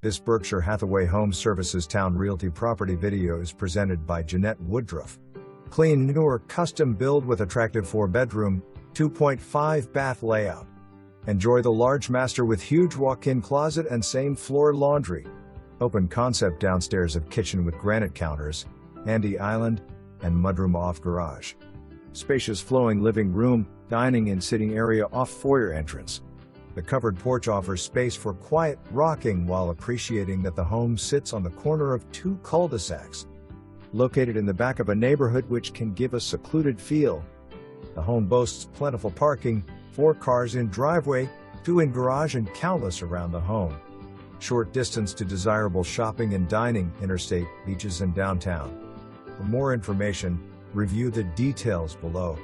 This Berkshire Hathaway Home Services Towne Realty property video is presented by Jeanette Woodruff. Clean, newer, custom build with attractive 4-bedroom, 2.5 bath layout. Enjoy the large master with huge walk-in closet and same floor laundry. Open concept downstairs of kitchen with granite counters, handy island, and mudroom off garage. Spacious flowing living room, dining and sitting area off foyer entrance. The covered porch offers space for quiet rocking while appreciating that the home sits on the corner of 2 cul-de-sacs. Located in the back of a neighborhood which can give a secluded feel. The home boasts plentiful parking, 4 cars in driveway, 2 in garage and countless around the home. Short distance to desirable shopping and dining, interstate, beaches and downtown. For more information, review the details below.